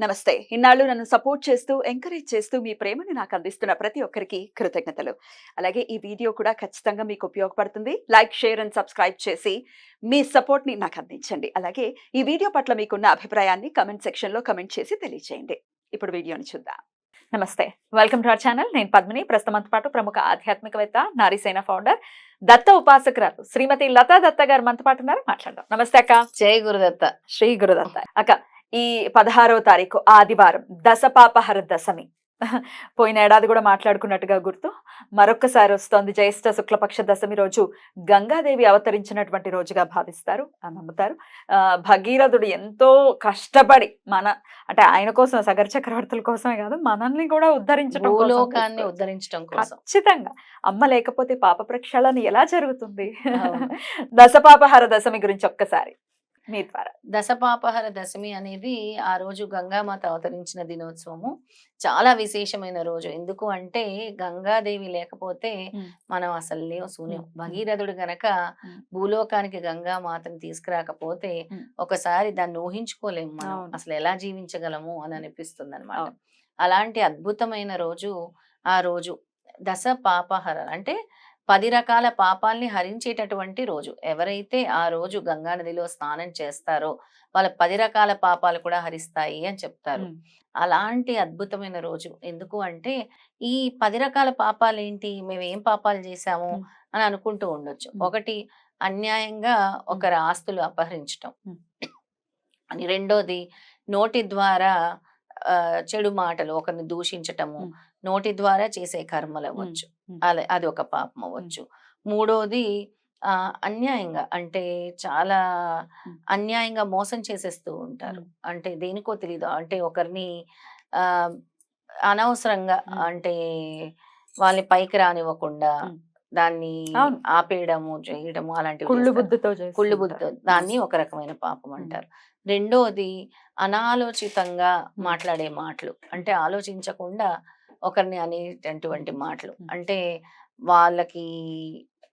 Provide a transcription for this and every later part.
నమస్తే. ఇన్నాళ్ళు నన్ను సపోర్ట్ చేస్తూ, ఎంకరేజ్ చేస్తూ మీ ప్రేమని నాకు అందిస్తున్న ప్రతి ఒక్కరికి కృతజ్ఞతలు. అలాగే ఈ వీడియో కూడా ఖచ్చితంగా మీకు ఉపయోగపడుతుంది. లైక్, షేర్ అండ్ సబ్స్క్రైబ్ చేసి మీ సపోర్ట్‌ని నాకు అందించండి. అలాగే ఈ వీడియో పట్ల మీకున్న అభిప్రాయాన్ని కామెంట్ సెక్షన్‌లో కామెంట్ చేసి తెలియజేయండి. ఇప్పుడు వీడియోని చూద్దాం. నమస్తే. Welcome to our channel. నేను పద్మిని. ప్రస్తుతం మనతో పాటు ప్రముఖ ఆధ్యాత్మికవేత్త, నారీసేన ఫౌండర్, దత్త ఉపాసకురాలు శ్రీమతి లతా దత్త గారు మనతో పాటు ఉన్నారు. మాట్లాడదాం. నమస్తే అక్క. జై గురుదత్త. శ్రీ గురుదత్త. అక్క, ఈ 16వ తారీఖు ఆదివారం దశపాపహర దశమి. పోయిన ఏడాది కూడా మాట్లాడుకున్నట్టుగా గుర్తు. మరొక్కసారి వస్తోంది. జ్యేష్ఠ శుక్లపక్ష దశమి రోజు గంగాదేవి అవతరించినటువంటి రోజుగా భావిస్తారు, నమ్ముతారు. భగీరథుడు ఎంతో కష్టపడి అంటే ఆయన కోసం, సగర చక్రవర్తుల కోసమే కాదు, మనల్ని కూడా ఉద్ధరించడం, భూలోకాన్ని ఉద్ధరించడం కోసం. ఖచ్చితంగా అమ్మ లేకపోతే పాప ప్రక్షాళన ఎలా జరుగుతుంది? దశపాపహర దశమి గురించి ఒక్కసారి మీ ద్వారా. దశపాపహర దశమి అనేది ఆ రోజు గంగామాత అవతరించిన దినోత్సవము. చాలా విశేషమైన రోజు. ఎందుకు అంటే గంగాదేవి లేకపోతే మనం అసలు లేవు, శూన్యం. భగీరథుడు గనక భూలోకానికి గంగామాతని తీసుకురాకపోతే ఒకసారి దాన్ని ఊహించుకోలేము మనం, అసలు ఎలా జీవించగలము అని అనిపిస్తుంది అనమాట. అలాంటి అద్భుతమైన రోజు ఆ రోజు. దశ పాపహర అంటే 10 రకాల పాపాల్ని హరించేటటువంటి రోజు. ఎవరైతే ఆ రోజు గంగా నదిలో స్నానం చేస్తారో వాళ్ళ 10 రకాల పాపాలు కూడా హరిస్తాయి అని చెప్తారు. అలాంటి అద్భుతమైన రోజు. ఎందుకు అంటే ఈ 10 రకాల పాపాలు ఏంటి, మేము ఏం పాపాలు చేశాము అని అనుకుంటూ ఉండొచ్చు. ఒకటి, అన్యాయంగా ఒకరి ఆస్తులు అపహరించటం. అని రెండోది, నోటి ద్వారా చెడు మాటలు, ఒకరిని దూషించటము, నోటి ద్వారా చేసే కర్మలు అవ్వచ్చు, అది ఒక పాపం అవ్వచ్చు. మూడోది, అన్యాయంగా అంటే చాలా అన్యాయంగా మోసం చేసేస్తూ ఉంటారు. అంటే దేనికో తెలీదు, అంటే ఒకరిని ఆ అనవసరంగా అంటే వాళ్ళని పైకి రానివ్వకుండా దాన్ని ఆపేయడము, చేయడము, అలాంటివి కుళ్ళు బుద్ధితో దాన్ని ఒక రకమైన పాపం అంటారు. రెండోది, అనాలోచితంగా మాట్లాడే మాటలు, అంటే ఆలోచించకుండా ఒకరిని అనేటటువంటి మాటలు, అంటే వాళ్ళకి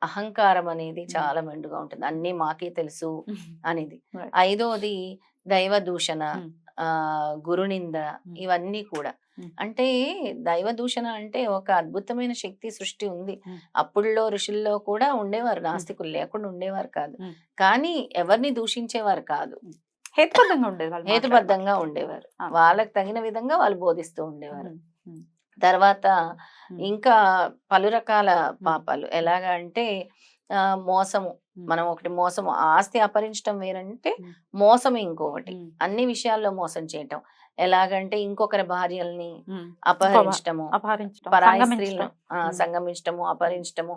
అహంకారం అనేది చాలా మెండుగా ఉంటుంది, అన్నీ మాకే తెలుసు అనేది. ఐదోది, దైవ దూషణ, గురునింద, ఇవన్నీ కూడా. అంటే దైవ దూషణ అంటే ఒక అద్భుతమైన శక్తి సృష్టి ఉంది. అప్పుడులో ఋషుల్లో కూడా ఉండేవారు, నాస్తికులు లేకుండా ఉండేవారు కాదు. కానీ ఎవరిని దూషించేవారు కాదు, హేతుబద్ధంగా ఉండేవారు. వాళ్ళకి తగిన విధంగా వాళ్ళు బోధిస్తూ ఉండేవారు. తర్వాత ఇంకా పలు రకాల పాపాలు. ఎలాగా అంటే మోసము. మనం ఒకటి మోసము, ఆస్తి అపహరించడం వేరంటే మోసం ఇంకొకటి. అన్ని విషయాల్లో మోసం చేయటం. ఎలాగంటే ఇంకొకరి భార్యల్ని అపహరించటము, పరాయి స్త్రీలను సంగమించటము, అపహరించటము,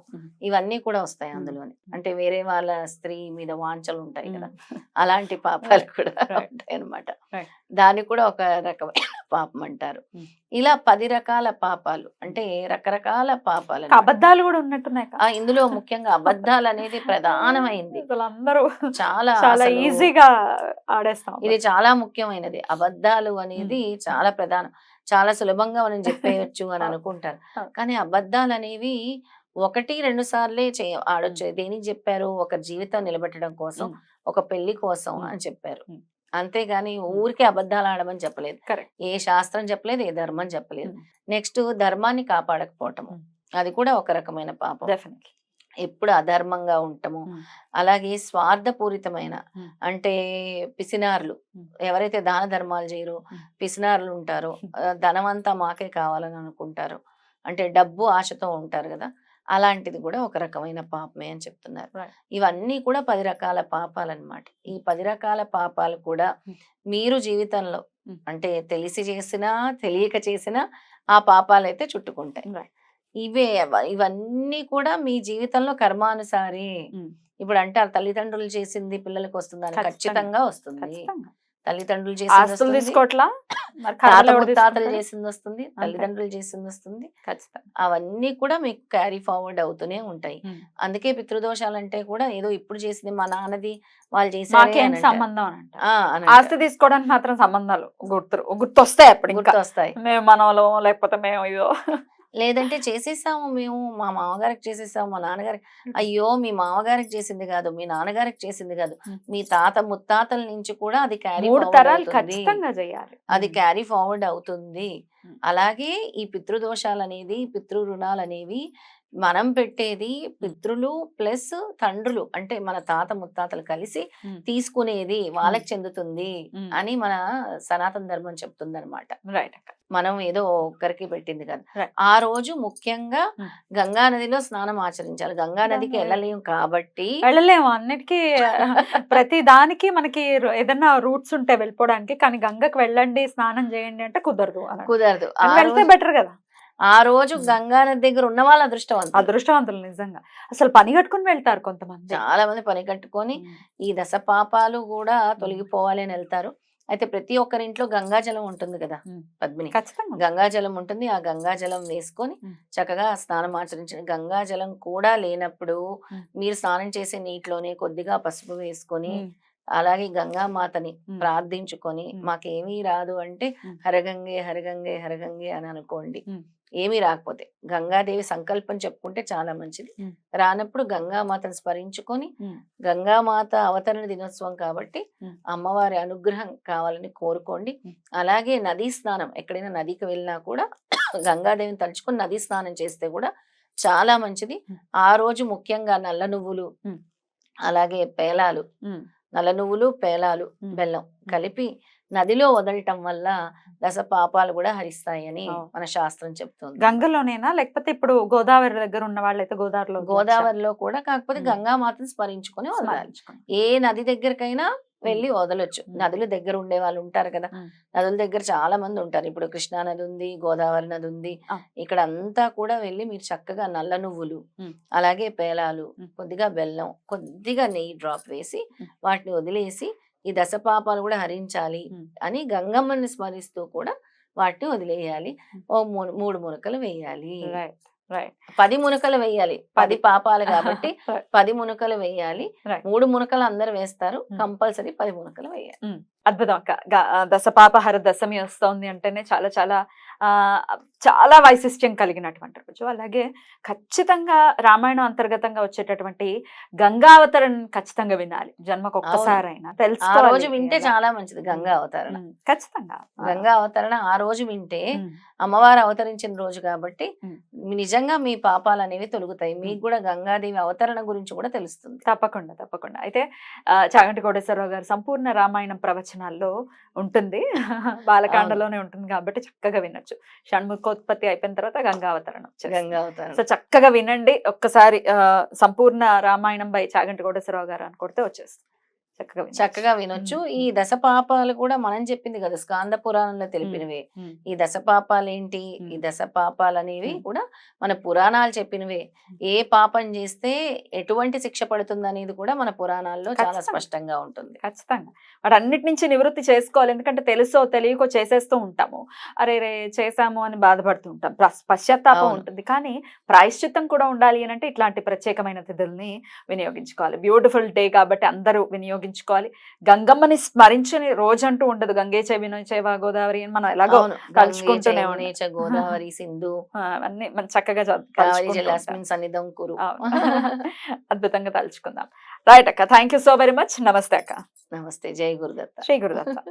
ఇవన్నీ కూడా వస్తాయి అందులోని. అంటే వేరే వాళ్ళ స్త్రీ మీద వాంఛలు ఉంటాయి కదా, అలాంటి పాపాలు కూడా ఉంటాయి అన్నమాట. దాన్ని కూడా ఒక రకమైన పాపం అంటారు. ఇలా 10 రకాల పాపాలు, అంటే రకరకాల పాపాలు. అబద్ధాలు కూడా ఉన్నట్టున్నాయి ఇందులో. ముఖ్యంగా అబద్ధాలు అనేది ప్రధానమైంది. చాలా ఈజీగా ఆడేస్తాం. ఇది చాలా ముఖ్యమైనది. అబద్ధాలు అనేది చాలా ప్రధానం. చాలా సులభంగా మనం చెప్పేయచ్చు అని అనుకుంటారు, కానీ అబద్ధాలు అనేవి 1-2 సార్లే ఆడొచ్చు. దేనికి చెప్పారు? ఒక జీవితం నిలబెట్టడం కోసం, ఒక పెళ్లి కోసం అని చెప్పారు. అంతేగాని ఊరికే అబద్ధాలు ఆడమని చెప్పలేదు. ఏ శాస్త్రం చెప్పలేదు, ఏ ధర్మం చెప్పలేదు. నెక్స్ట్, ధర్మాన్ని కాపాడకపోవటము, అది కూడా ఒక రకమైన పాపం. డెఫినెట్లీ. ఎప్పుడు అధర్మంగా ఉండటము. అలాగే స్వార్థపూరితమైన, అంటే పిసినారులు, ఎవరైతే దాన ధర్మాలు చేయరో పిసినారులు ఉంటారో, ధనమంతా మాకే కావాలని అనుకుంటారు, అంటే డబ్బు ఆశతో ఉంటారు కదా, అలాంటిది కూడా ఒక రకమైన పాపమే అని చెప్తున్నారు. ఇవన్నీ కూడా 10 రకాల పాపాలు అన్నమాట. ఈ 10 రకాల పాపాలు కూడా మీరు జీవితంలో, అంటే తెలిసి చేసినా తెలియక చేసినా ఆ పాపాలైతే చుట్టుకుంటాయి. ఇవన్నీ కూడా మీ జీవితంలో కర్మానుసారి. ఇప్పుడు అంటారు తల్లిదండ్రులు చేసింది పిల్లలకు వస్తుందని, ఖచ్చితంగా వస్తుంది. తల్లిదండ్రులు చేసింది తీసుకోవట్లా, తాతలు చేసింది వస్తుంది, తల్లిదండ్రులు చేసింది వస్తుంది. అవన్నీ కూడా మీకు క్యారీ ఫార్వర్డ్ అవుతూనే ఉంటాయి. అందుకే పితృదోషాలు అంటే కూడా ఏదో ఇప్పుడు చేసింది మా నాన్నది వాళ్ళు చేసేది సంబంధం. ఆస్తి తీసుకోవడానికి మాత్రం సంబంధాలు గుర్తొస్తాయి, అప్పుడు గుర్తొస్తాయి. మేము మనలో, లేకపోతే మేము ఇదో లేదంటే చేసేసాము మేము, మా మామగారికి చేసేసాము, మా నాన్నగారికి. అయ్యో! మీ మామగారికి చేసింది కాదు, మీ నాన్నగారికి చేసింది కాదు, మీ తాత ముత్తాతల నుంచి కూడా అది క్యారీ 3 ఫార్వర్డ్ తరాలు అవుతుంది. ఖచ్చితంగా చేయాలి. అది క్యారీ ఫార్వర్డ్ అవుతుంది. హ్మ్. అలాగే ఈ పితృదోషాలనేది, పితృ రుణాలనేవి మనం పెట్టేది పితృలు ప్లస్ తండ్రులు, అంటే మన తాత ముత్తాతలు కలిసి హ్మ్. తీసుకునేది వాళ్ళకి చెందుతుంది హ్మ్. అని మన సనాతన ధర్మం చెప్తుందన్నమాట. రైట్ అక్క. మనం ఏదో ఒక్కరికి పెట్టింది కాదు. Right. ఆ రోజు ముఖ్యంగా Hmm. గంగా నదిలో స్నానం ఆచరించాలి. గంగా నదికి గంగా- వెళ్ళలేము కాబట్టి వెళ్ళలేము అన్నిటికీ. ప్రతి దానికి మనకి ఏదన్నా రూట్స్ ఉంటే వెళ్ళిపోవడానికి, కానీ గంగకు వెళ్ళండి స్నానం చేయండి అంటే కుదరదు అలా. కుదరదు. కానీ వెళ్తే బెటర్ కదా. ఆ రోజు గంగా నది దగ్గర ఉన్న వాళ్ళ అదృష్టవంతులు. అదృష్టవంతులు నిజంగా. అసలు పని కట్టుకుని వెళ్తారు కొంతమంది. చాలా మంది పని కట్టుకొని ఈ దశ పాపాలు కూడా తొలగిపోవాలి అని వెళ్తారు. అయితే ప్రతి ఒక్కరింట్లో గంగాజలం ఉంటుంది కదా పద్మిని, ఖచ్చితంగా. గంగాజలం ఉంటుంది. ఆ గంగాజలం వేసుకొని చక్కగా స్నానం ఆచరించండి. గంగాజలం కూడా లేనప్పుడు మీరు స్నానం చేసే నీటిలోనే కొద్దిగా పసుపు వేసుకొని అలాగే గంగామాతని ప్రార్థించుకొని మాకేమీ రాదు అంటే హరగంగే హరగంగే హరగంగే అని అనుకోండి. ఏమీ రాకపోతే గంగాదేవి సంకల్పం చెప్పుకుంటే చాలా మంచిది. రానప్పుడు గంగామాతను స్మరించుకొని, గంగామాత అవతరణ దినోత్సవం కాబట్టి అమ్మవారి అనుగ్రహం కావాలని కోరుకోండి. అలాగే నదీ స్నానం, ఎక్కడైనా నదికి వెళ్ళినా కూడా గంగాదేవిని తలుచుకొని నదీ స్నానం చేస్తే కూడా చాలా మంచిది. ఆ రోజు ముఖ్యంగా నల్ల నువ్వులు, అలాగే పేలాలు, నల్ల నువ్వులు పేలాలు బెల్లం కలిపి నదిలో వదలటం వల్ల దశ పాపాలు కూడా హరిస్తాయని మన శాస్త్రం చెప్తుంది. గంగలోనేనా, లేకపోతే ఇప్పుడు గోదావరి దగ్గర ఉన్న వాళ్ళైతే గోదావరిలో కూడా, కాకపోతే గంగామాతను స్మరించుకొని వదలాలి. ఏ నది దగ్గరకైనా వెళ్ళి వదలొచ్చు. నదుల దగ్గర ఉండే వాళ్ళు ఉంటారు కదా, నదుల దగ్గర చాలా మంది ఉంటారు. ఇప్పుడు కృష్ణా నది ఉంది, గోదావరి నది ఉంది. ఇక్కడ అంతా కూడా వెళ్ళి మీరు చక్కగా నల్ల నువ్వులు, అలాగే పేలాలు, కొద్దిగా బెల్లం, కొద్దిగా నెయ్యి డ్రాప్ వేసి వాటిని వదిలేసి ఈ దశ పాపాలు కూడా హరించాలి అని గంగమ్మని స్మరిస్తూ కూడా వాటిని వదిలేయాలి. ఓ 3 మునకలు వేయాలి. 10 మునకలు వేయాలి. 10 పాపాలు కాబట్టి 10 మునకలు వేయాలి. 3 మునకలు అందరు వేస్తారు, కంపల్సరీ 10 మునకలు వేయాలి. అద్భుతం అక్క. దశపాపహర దశమి వస్తోంది అంటేనే చాలా చాలా చాలా వైశిష్ట్యం కలిగినటువంటి రోజు. అలాగే ఖచ్చితంగా రామాయణం అంతర్గతంగా వచ్చేటటువంటి గంగావతరణ ఖచ్చితంగా వినాలి. జన్మకు ఒక్కసారైనా ఆ తెలుసుకోవాలి. రోజు వింటే చాలా మంచిది. గంగా అవతరణ ఖచ్చితంగా. గంగా అవతరణ ఆ రోజు వింటే అమ్మవారు అవతరించిన రోజు కాబట్టి నిజంగా మీ పాపాలు అనేవి తొలుగుతాయి. మీకు కూడా గంగాదేవి అవతరణ గురించి కూడా తెలుస్తుంది. తప్పకుండా తప్పకుండా. అయితే చాగంటి కోటేశ్వరరావు గారు సంపూర్ణ రామాయణం ప్రవచనాల్లో ఉంటుంది, బాలకాండలోనే ఉంటుంది కాబట్టి చక్కగా వినొచ్చు. షణ్ముఖోత్పత్తి అయిపోయిన తర్వాత గంగావతరణ. సో చక్కగా వినండి ఒక్కసారి. సంపూర్ణ రామాయణం బై చాగంటి కోటేశ్వరరావు గారు అని కొడితే వచ్చేస్తుంది. చక్కగా వినొచ్చు. ఈ దశ పాపాలు కూడా మనం చెప్పింది కదా, స్కాంద పురాణంలో తెలిపినవే. ఈ దశ పాపాలు ఏంటి, ఈ దశ పాపాలు అనేవి కూడా మన పురాణాలు చెప్పినవే. ఏ పాపం చేస్తే ఎటువంటి శిక్ష పడుతుంది అనేది కూడా మన పురాణాల్లో చాలా స్పష్టంగా ఉంటుంది. ఖచ్చితంగా వాటన్నిటి నుంచి నివృత్తి చేసుకోవాలి. ఎందుకంటే తెలుసో తెలియకో చేసేస్తూ ఉంటాము, అరే రే చేసాము అని బాధపడుతూ ఉంటాం, పశ్చాత్తాపం ఉంటుంది. కానీ ప్రాయశ్చిత్తం కూడా ఉండాలి అని అంటే ఇట్లాంటి ప్రత్యేకమైన తిథుల్ని వినియోగించుకోవాలి. బ్యూటిఫుల్ డే కాబట్టి అందరూ వినియోగించుకోవాలి. గంగమ్మని స్మరించని రోజంటూ ఉండదు. గంగే చెవినోచేవ గోదావరి అని మనం ఎలాగో తలుచుకుంటూనే ఉంటాం. గోదావరి సింధు అన్ని మనం చక్కగా సన్నిధం కురు. అద్భుతంగా తలుచుకుందాం. రైట్ అక్క, thank you so very much. నమస్తే అక్క. నమస్తే. జై గురుదత్త. శ్రీ గురుదత్త.